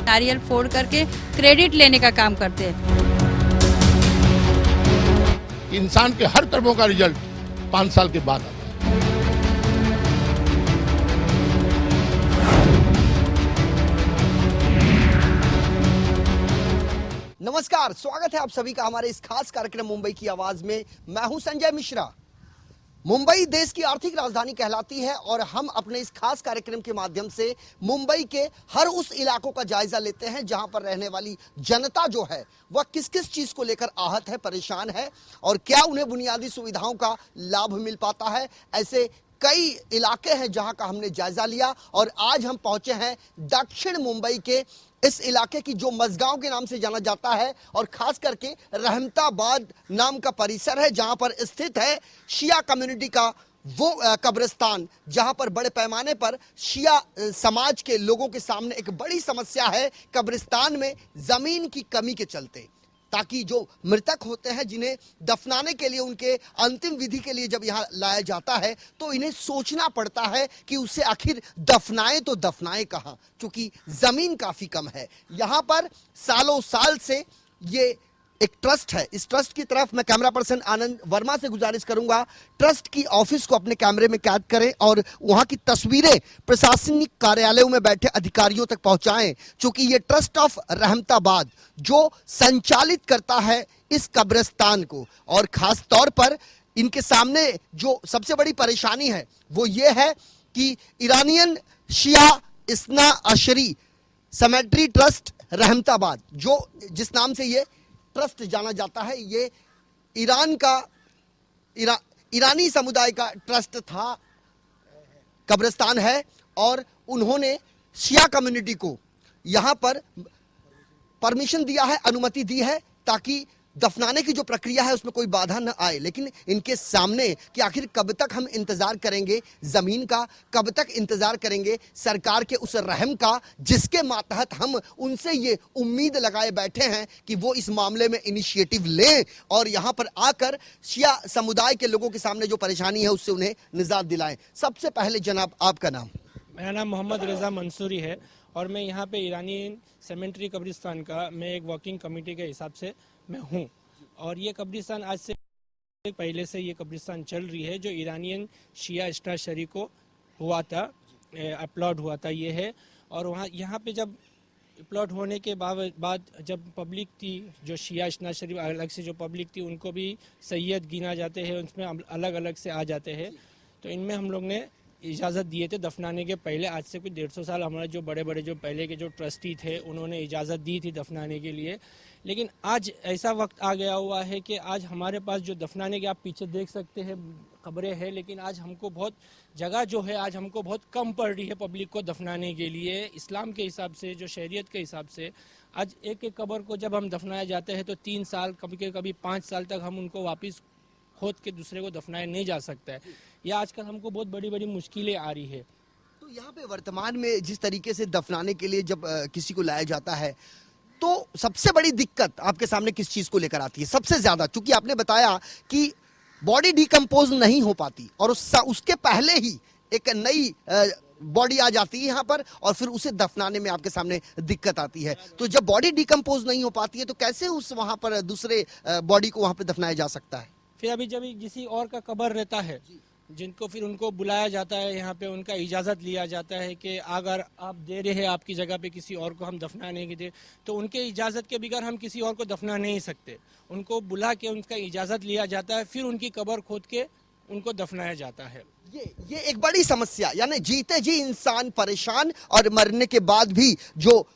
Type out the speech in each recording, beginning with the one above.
नारियल फोड़ करके क्रेडिट लेने का काम करते हैं। इंसान के हर कर्मों का रिजल्ट 5 साल के बाद आता है। नमस्कार, स्वागत है आप सभी का हमारे इस खास कार्यक्रम मुंबई की आवाज में। मैं हूं संजय मिश्रा। मुंबई देश की आर्थिक राजधानी कहलाती है और हम अपने इस खास कार्यक्रम के माध्यम से मुंबई के हर उस इलाकों का जायजा लेते हैं जहां पर रहने वाली जनता जो है वह किस किस चीज को लेकर आहत है, परेशान है और क्या उन्हें बुनियादी सुविधाओं का लाभ मिल पाता है। ऐसे कई इलाके हैं जहां का हमने जायजा लिया और आज हम पहुंचे हैं दक्षिण मुंबई के इस इलाके की जो मजगांव के नाम से जाना जाता है और खास करके रहमताबाद नाम का परिसर है जहां पर स्थित है शिया कम्युनिटी का वो कब्रिस्तान, जहां पर बड़े पैमाने पर शिया समाज के लोगों के सामने एक बड़ी समस्या है कब्रिस्तान में जमीन की कमी के चलते, ताकि जो मृतक होते हैं जिन्हें दफनाने के लिए उनके अंतिम विधि के लिए जब यहाँ लाया जाता है तो इन्हें सोचना पड़ता है कि उसे आखिर दफनाएं तो दफनाएं कहाँ, क्योंकि जमीन काफी कम है। यहाँ पर सालों साल से ये एक ट्रस्ट है। इस ट्रस्ट की तरफ मैं कैमरा पर्सन आनंद वर्मा से गुजारिश करूंगा ट्रस्ट की ऑफिस को अपने कैमरे में कैद करें और वहां की तस्वीरें प्रशासनिक कार्यालयों में बैठे अधिकारियों तक पहुंचाएं, क्योंकि ये ट्रस्ट ऑफ रहमताबाद जो संचालित करता है इस कब्रिस्तान को और खास तौर पर इनके सामने जो सबसे बड़ी परेशानी है वो ये है कि ईरानियन शिया इस्ना अशरी सेमेट्री ट्रस्ट रहमताबाद जो जिस नाम से ये ट्रस्ट जाना जाता है, ये ईरान का ईरानी समुदाय का ट्रस्ट था, कब्रिस्तान है और उन्होंने शिया कम्युनिटी को यहां पर परमिशन दिया है, अनुमति दी है ताकि दफनाने की जो प्रक्रिया है उसमें कोई बाधा न आए। लेकिन इनके सामने कि आखिर कब तक हम इंतजार करेंगे जमीन का, कब तक इंतजार करेंगे सरकार के उस रहम का जिसके मातहत हम उनसे ये उम्मीद लगाए बैठे हैं कि वो इस मामले में इनिशिएटिव लें और यहाँ पर आकर शिया समुदाय के लोगों के सामने जो परेशानी है उससे उन्हें निजात दिलाएं। सबसे पहले जनाब आपका नाम? मेरा नाम मोहम्मद रज़ा मंसूरी है और मैं यहाँ पे ईरानी सेमेंट्री कब्रिस्तान का मैं एक वर्किंग कमेटी के हिसाब से मैं हूँ। और ये कब्रिस्तान आज से पहले से ये कब्रिस्तान चल रही है जो ईरानियन शिया इस्ना शरी को हुआ था, अपलॉड हुआ था ये है। और वहाँ यहाँ पे जब अपलॉड होने के बाद जब पब्लिक थी जो शिया इस्ना शरी अलग से जो पब्लिक थी उनको भी सैयद गिना जाते हैं, उसमें अलग अलग से आ जाते हैं। तो इनमें हम लोग ने इजाज़त दिए थे दफनाने के पहले, आज से कुछ 150 साल हमारे जो बड़े बड़े जो पहले के जो ट्रस्टी थे उन्होंने इजाज़त दी थी दफनाने के लिए। लेकिन आज ऐसा वक्त आ गया हुआ है कि आज हमारे पास जो दफनाने के आप पीछे देख सकते हैं कब्रें हैं, लेकिन आज हमको बहुत जगह जो है आज हमको बहुत कम पड़ रही है पब्लिक को दफनाने के लिए। इस्लाम के हिसाब से जो शरीयत के हिसाब से आज एक एक कब्र को जब हम दफनाए जाते हैं तो 3 साल कभी 5 साल तक हम उनको वापस खोद के दूसरे को दफनाया नहीं जा सकता है। यह आजकल हमको बहुत बड़ी बड़ी मुश्किलें आ रही है। तो यहाँ पे वर्तमान में जिस तरीके से दफनाने के लिए जब किसी को लाया जाता है तो सबसे बड़ी दिक्कत आपके सामने किस चीज को लेकर आती है सबसे ज्यादा? क्योंकि आपने बताया कि बॉडी डिकम्पोज नहीं हो पाती और उसके पहले ही एक नई बॉडी आ जाती है यहाँ पर और फिर उसे दफनाने में आपके सामने दिक्कत आती है। तो जब बॉडी डिकम्पोज नहीं हो पाती है तो कैसे उस वहां पर दूसरे बॉडी को वहां पर दफनाया जा सकता है? फिर अभी जब किसी और का कब्र रहता है जिनको फिर उनको बुलाया जाता है, यहाँ पे उनका इजाज़त लिया जाता है कि अगर आप दे रहे हैं आपकी जगह पे किसी और को हम दफनाने के दे तो उनके इजाज़त के बगैर हम किसी और को दफना नहीं सकते। उनको बुला के उनका इजाज़त लिया जाता है, फिर उनकी कब्र खोद के उनको दफनाया जाता है। ये एक बड़ी समस्या, यानी जीते जी इंसान परेशान और मरने के बाद भी जो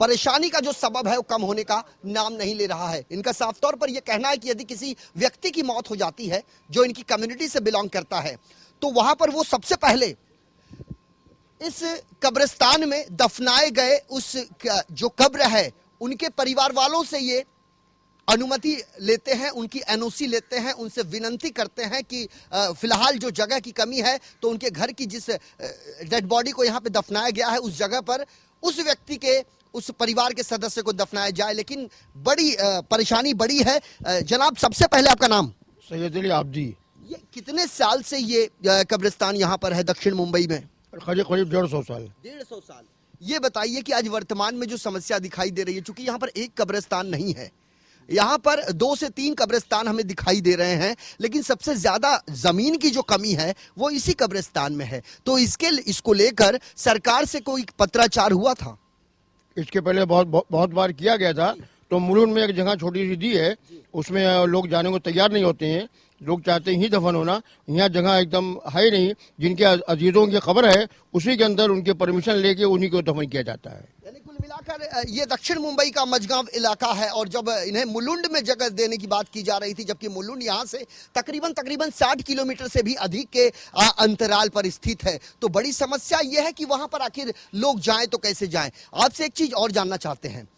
परेशानी का जो सबब है वो कम होने का नाम नहीं ले रहा है। इनका साफ तौर पर यह कहना है कि यदि किसी व्यक्ति की मौत हो जाती है जो इनकी कम्युनिटी से बिलोंग करता है तो वहां पर वो सबसे पहले इस कब्रिस्तान में दफनाए गए उस जो कब्र है उनके परिवार वालों से ये अनुमति लेते हैं, उनकी एनओसी लेते हैं, उनसे विनंती करते हैं कि फिलहाल जो जगह की कमी है तो उनके घर की जिस डेड बॉडी को यहाँ पे दफनाया गया है उस जगह पर उस व्यक्ति के उस परिवार के सदस्य को दफनाया जाए। लेकिन बड़ी परेशानी बड़ी है। जनाब, सबसे पहले आपका नाम? सैयद अली आबदी। ये कितने साल से ये कब्रिस्तान यहाँ पर है दक्षिण मुंबई में? करीब 150 साल। 150 साल। ये बताइए कि आज वर्तमान में जो समस्या दिखाई दे रही है, चूंकि यहाँ पर एक कब्रिस्तान नहीं है, यहाँ पर 2 से 3 कब्रिस्तान हमें दिखाई दे रहे हैं, लेकिन सबसे ज्यादा जमीन की जो कमी है वो इसी कब्रिस्तान में है। तो इसको लेकर सरकार से कोई पत्राचार हुआ था? इसके पहले बहुत बार किया गया था। तो मुलुंड में एक जगह छोटी सी दी है, उसमें लोग जाने को तैयार नहीं होते हैं। लोग चाहते हैं ही दफन होना, यहाँ जगह एकदम है नहीं। जिनके अजीजों की खबर है उसी के अंदर उनके परमिशन लेके उन्हीं को दफन किया जाता है। यानी कुल मिलाकर ये दक्षिण मुंबई का मझगांव इलाका है, और जब इन्हें मुलुंड में जगह देने की बात की जा रही थी, जबकि मुलुंड यहाँ से तकरीबन 60 किलोमीटर से भी अधिक के अंतराल पर स्थित है, तो बड़ी समस्या यह है कि वहां पर आखिर लोग जाएं तो कैसे जाएं। आपसे एक चीज और जानना चाहते हैं,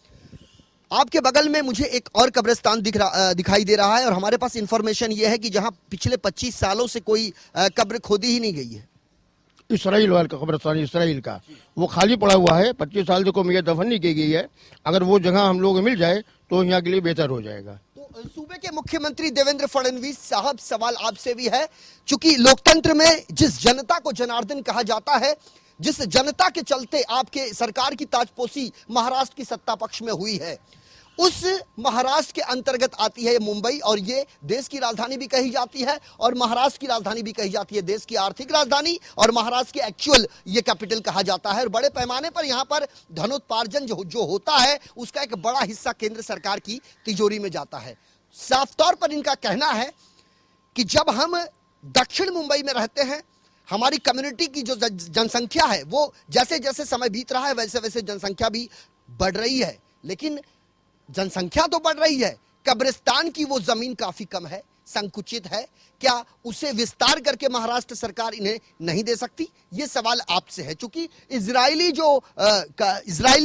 आपके बगल में मुझे एक और कब्रिस्तान दिखाई दे रहा है, और हमारे पास इंफॉर्मेशन यह है कि जहां पिछले 25 सालों से कोई कब्र खोदी ही नहीं गई है। इसराइल वाला का कब्रिस्तान, इसराइल का, वो खाली पड़ा हुआ है। 25 साल से कोई दफन नहीं की गई है। अगर वो जगह हम लोग मिल जाए तो यहाँ के लिए बेहतर हो जाएगा। तो सूबे के मुख्यमंत्री देवेंद्र फडणवीस साहब, सवाल आपसे भी है, चूंकि लोकतंत्र में जिस जनता को जनार्दन कहा जाता है, जिस जनता के चलते आपके सरकार की ताजपोशी महाराष्ट्र की सत्ता पक्ष में हुई है, उस महाराष्ट्र के अंतर्गत आती है मुंबई, और ये देश की राजधानी भी कही जाती है और महाराष्ट्र की राजधानी भी कही जाती है। देश की आर्थिक राजधानी और महाराष्ट्र की एक्चुअल ये कैपिटल कहा जाता है। और बड़े पैमाने पर यहाँ पर धनोत्पार्जन जो होता है उसका एक बड़ा हिस्सा केंद्र सरकार की तिजोरी में जाता है। साफ तौर पर इनका कहना है कि जब हम दक्षिण मुंबई में रहते हैं, हमारी कम्युनिटी की जो जनसंख्या है वो जैसे जैसे समय बीत रहा है वैसे वैसे जनसंख्या भी बढ़ रही है, लेकिन जनसंख्या तो बढ़ रही है, कब्रिस्तान की वो जमीन काफी कम है, संकुचित है। क्या उसे विस्तार करके महाराष्ट्र सरकार इन्हें नहीं दे सकती? ये सवाल आपसे है, क्योंकि इजरायली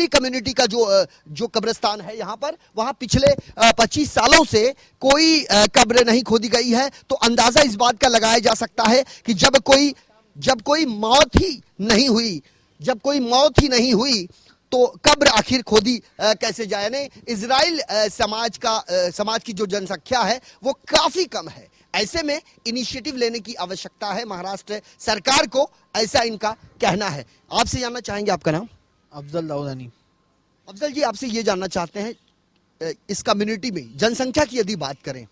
कम्युनिटी का जो कब्रिस्तान है यहाँ पर, वहां पिछले 25 सालों से कोई कब्र नहीं खोदी गई है। तो अंदाजा इस बात का लगाया जा सकता है कि जब कोई मौत ही नहीं हुई तो कब्र आखिर खोदी कैसे जाए। यानी इजराइल समाज की जो जनसंख्या है वो काफी कम है। ऐसे में इनिशिएटिव लेने की आवश्यकता है महाराष्ट्र सरकार को, ऐसा इनका कहना है। आपसे जानना चाहेंगे, आपका नाम? अफजल दाऊदानी। अफजल जी, आपसे ये जानना चाहते हैं, इस कम्युनिटी में जनसंख्या की यदि बात करें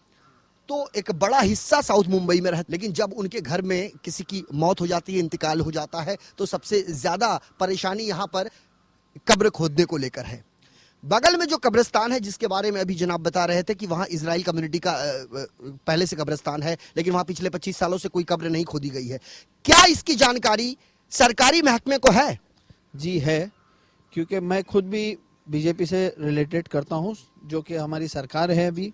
तो एक बड़ा हिस्सा साउथ मुंबई में रहता है, लेकिन जब उनके घर में किसी की मौत हो जाती है, इंतकाल हो जाता है, तो सबसे ज्यादा परेशानी यहाँ पर कब्र खोदने को लेकर है। बगल में जो कब्रिस्तान है जिसके बारे में अभी जनाब बता रहे थे कि वहां इजराइल कम्युनिटी का पहले से कब्रिस्तान है, लेकिन वहां पिछले 25 सालों से कोई कब्र नहीं खोदी गई है। क्या इसकी जानकारी सरकारी महकमे को है? जी है, क्योंकि मैं खुद भी बीजेपी से रिलेटेड करता हूं, जो कि हमारी सरकार है अभी।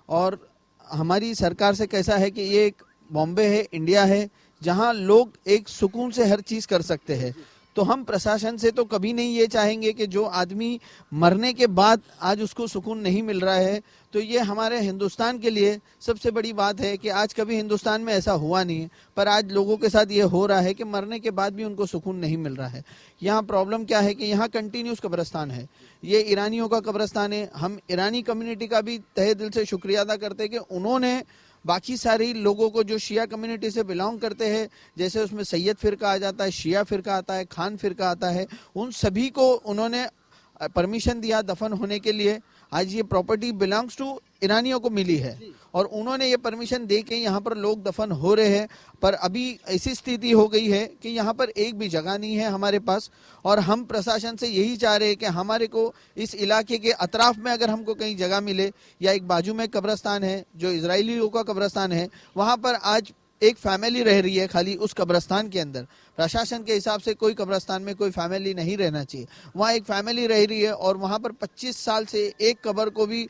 और हमारी सरकार से कैसा है कि ये एक बॉम्बे है, इंडिया है, जहां लोग एक सुकून से हर चीज कर सकते हैं। तो हम प्रशासन से तो कभी नहीं ये चाहेंगे कि जो आदमी मरने के बाद आज उसको सुकून नहीं मिल रहा है, तो ये हमारे हिंदुस्तान के लिए सबसे बड़ी बात है कि आज कभी हिंदुस्तान में ऐसा हुआ नहीं है, पर आज लोगों के साथ ये हो रहा है कि मरने के बाद भी उनको सुकून नहीं मिल रहा है। यहाँ प्रॉब्लम क्या है कि यहाँ कंटिन्यूस कब्रिस्तान है, ये ईरानियों का कब्रिस्तान है। हम ईरानी कम्युनिटी का भी तहे दिल से शुक्रिया अदा करते हैं कि उन्होंने बाकी सारी लोगों को जो शिया कम्युनिटी से बिलोंग करते हैं, जैसे उसमें सैयद फिरका आ जाता है, शिया फिरका आता है, खान फिरका आता है, उन सभी को उन्होंने परमिशन दिया दफन होने के लिए। आज ये प्रॉपर्टी बिलोंग्स टू ईरानियों को मिली है और उन्होंने ये परमिशन दे के यहाँ पर लोग दफन हो रहे हैं। पर अभी ऐसी स्थिति हो गई है कि यहाँ पर एक भी जगह नहीं है हमारे पास, और हम प्रशासन से यही चाह रहे हैं कि हमारे को इस इलाके के अतराफ में अगर हमको कहीं जगह मिले, या एक बाजू में कब्रिस्तान है जो इजरायलियों का कब्रिस्तान है, वहाँ पर आज एक फैमिली रह रही है खाली उस कब्रिस्तान के अंदर। प्रशासन के हिसाब से कोई कब्रिस्तान में कोई फैमिली नहीं रहना चाहिए, वहाँ एक फैमिली रह रही है और वहाँ पर 25 साल से एक कब्र को भी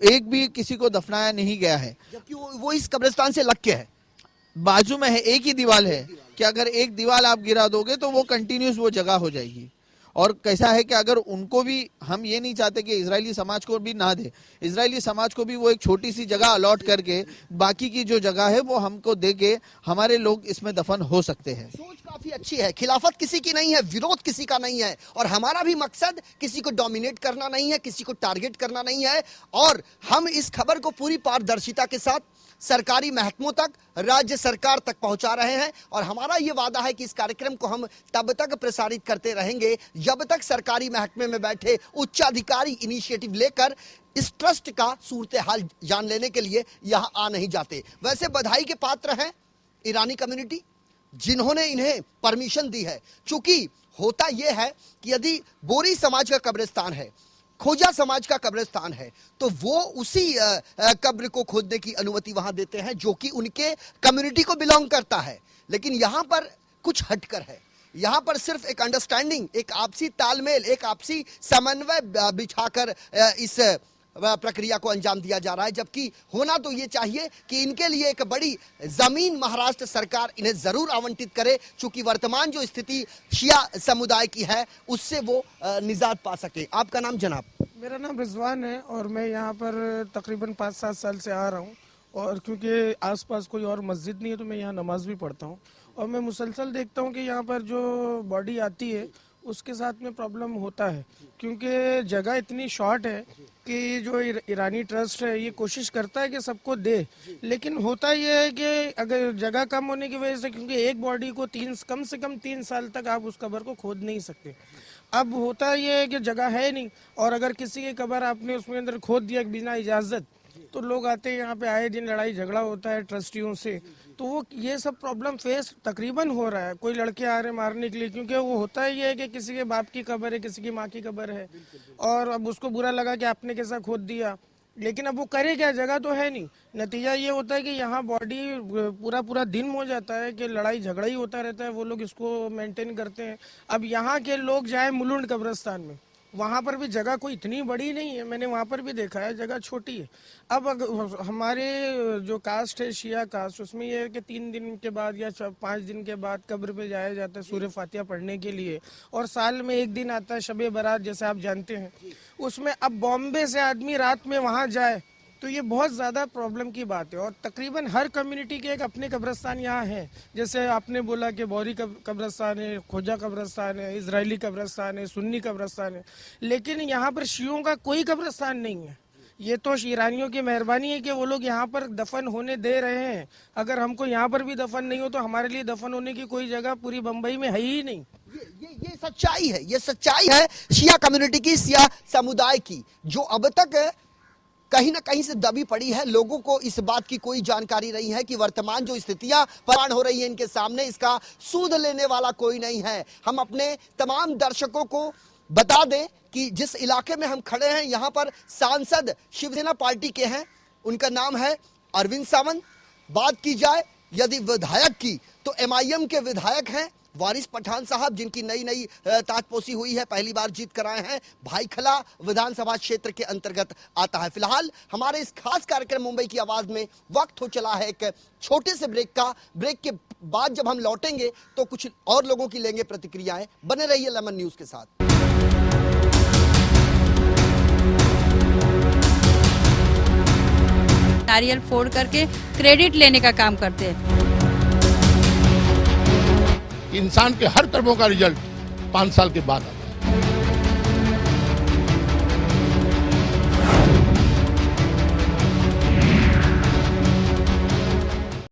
एक भी किसी को दफनाया नहीं गया है, जबकि वो इस कब्रिस्तान से लग के है, बाजू में है, एक ही दीवार है कि अगर एक दीवार आप गिरा दोगे तो वो कंटिन्यूस वो जगह हो जाएगी। और कैसा है कि अगर उनको भी, हम ये नहीं चाहते कि इजरायली समाज को भी ना दे, इजरायली समाज को भी वो एक छोटी सी जगह अलॉट करके बाकी की जो जगह है वो हमको दे के हमारे लोग इसमें दफन हो सकते हैं। सोच काफी अच्छी है, खिलाफत किसी की नहीं है, विरोध किसी का नहीं है, और हमारा भी मकसद किसी को डोमिनेट करना नहीं है, किसी को टारगेट करना नहीं है। और हम इस खबर को पूरी पारदर्शिता के साथ सरकारी महकमों तक, राज्य सरकार तक पहुंचा रहे हैं। और हमारा यह वादा है कि इस कार्यक्रम को हम तब तक प्रसारित करते रहेंगे जब तक सरकारी महकमे में बैठे उच्चाधिकारी इनिशिएटिव लेकर इस ट्रस्ट का सूरत हाल जान लेने के लिए यहां आ नहीं जाते। वैसे बधाई के पात्र हैं ईरानी कम्युनिटी, जिन्होंने इन्हें परमिशन दी है। चूंकि होता यह है कि यदि बोरी समाज का कब्रिस्तान है, खोजा समाज का कब्रिस्तान है, तो वो उसी कब्र को खोदने की अनुमति वहां देते हैं जो कि उनके कम्युनिटी को बिलोंग करता है। लेकिन यहां पर कुछ हटकर है। यहां पर सिर्फ एक अंडरस्टैंडिंग, एक आपसी तालमेल, एक आपसी समन्वय बिछाकर इस प्रक्रिया को अंजाम दिया जा रहा है। जबकि होना तो ये चाहिए कि इनके लिए एक बड़ी जमीन महाराष्ट्र सरकार इन्हें जरूर आवंटित करे, चूंकि वर्तमान जो स्थिति शिया समुदाय की है उससे वो निजात पा सके। आपका नाम जनाब? मेरा नाम रिजवान है और मैं यहाँ पर तकरीबन 5-7 साल से आ रहा हूँ। और क्योंकि आसपास कोई और मस्जिद नहीं है तो मैं यहाँ नमाज भी पढ़ता हूँ। और मैं मुसलसल देखता हूँ कि यहाँ पर जो बॉडी आती है उसके साथ में प्रॉब्लम होता है, क्योंकि जगह इतनी शॉर्ट है कि जो ईरानी ट्रस्ट है ये कोशिश करता है कि सबको दे, लेकिन होता ये है कि अगर जगह कम होने की वजह से, क्योंकि एक बॉडी को कम से कम 3 साल तक आप उस कब्र को खोद नहीं सकते। अब होता ये है कि जगह है नहीं, और अगर किसी की कब्र आपने उसमें अंदर खोद दिया बिना इजाज़त, तो लोग आते हैं यहाँ पे, आए दिन लड़ाई झगड़ा होता है ट्रस्टियों से। तो वो ये सब प्रॉब्लम फेस तकरीबन हो रहा है। कोई लड़के आ रहे मारने के लिए, क्योंकि वो होता ही है कि किसी के बाप की कब्र है, किसी की माँ की कब्र है, और अब उसको बुरा लगा कि आपने कैसा खोद दिया, लेकिन अब वो करे क्या, जगह तो है नहीं। नतीजा ये होता है कि यहाँ बॉडी पूरा दिन हो जाता है कि लड़ाई झगड़ा ही होता रहता है। वो लोग इसको मेंटेन करते हैं। अब यहाँ के लोग जाए मुलुंड कब्रिस्तान में, वहाँ पर भी जगह कोई इतनी बड़ी नहीं है, मैंने वहाँ पर भी देखा है, जगह छोटी है। अब हमारे जो कास्ट है शिया कास्ट, उसमें यह है कि 3 दिन के बाद या 5 दिन के बाद कब्र पे जाया जाता है सूर्य फातिहा पढ़ने के लिए, और साल में 1 दिन आता है शबे बारात, जैसे आप जानते हैं। उसमें अब बॉम्बे से आदमी रात में वहाँ जाए तो ये बहुत ज़्यादा प्रॉब्लम की बात है। और तकरीबन हर कम्युनिटी के एक अपने कब्रिस्तान यहाँ है। जैसे आपने बोला कि बोरी कब्रिस्तान है, खोजा कब्रिस्तान है, इजरायली कब्रिस्तान है, सुन्नी कब्रिस्तान है, लेकिन यहाँ पर शियों का कोई कब्रिस्तान नहीं है। ये तो ईरानियों की मेहरबानी है कि वो लोग यहाँ पर दफन होने दे रहे हैं। अगर हमको यहाँ पर भी दफन नहीं हो तो हमारे लिए दफन होने की कोई जगह पूरी बम्बई में है ही नहीं। ये सच्चाई है, ये सच्चाई है शिया कम्युनिटी की, शिया समुदाय की, जो अब तक कहीं ना कहीं से दबी पड़ी है। लोगों को इस बात की कोई जानकारी नहीं है कि वर्तमान जो स्थितियां प्रमाण हो रही हैं इनके सामने, इसका सूद लेने वाला कोई नहीं है। हम अपने तमाम दर्शकों को बता दें कि जिस इलाके में हम खड़े हैं यहाँ पर सांसद शिवसेना पार्टी के हैं, उनका नाम है अरविंद सावंत। बात की जाए यदि विधायक की, तो MIM के विधायक हैं वारिस पठान साहब, जिनकी नई ताजपोशी हुई है, पहली बार जीत कर आए हैं। भाईखला विधानसभा क्षेत्र के अंतर्गत आता है। फिलहाल हमारे इस खास कार्यक्रम मुंबई की आवाज में वक्त हो चला है एक छोटे से ब्रेक का। ब्रेक के बाद जब हम लौटेंगे तो कुछ और लोगों की लेंगे प्रतिक्रियाएं। बने रहिए लेमन न्यूज के साथ। नारियल फोड़ करके क्रेडिट लेने का काम करते हैं। इंसान के हर कर्मों का रिजल्ट 5 साल के बाद आता है।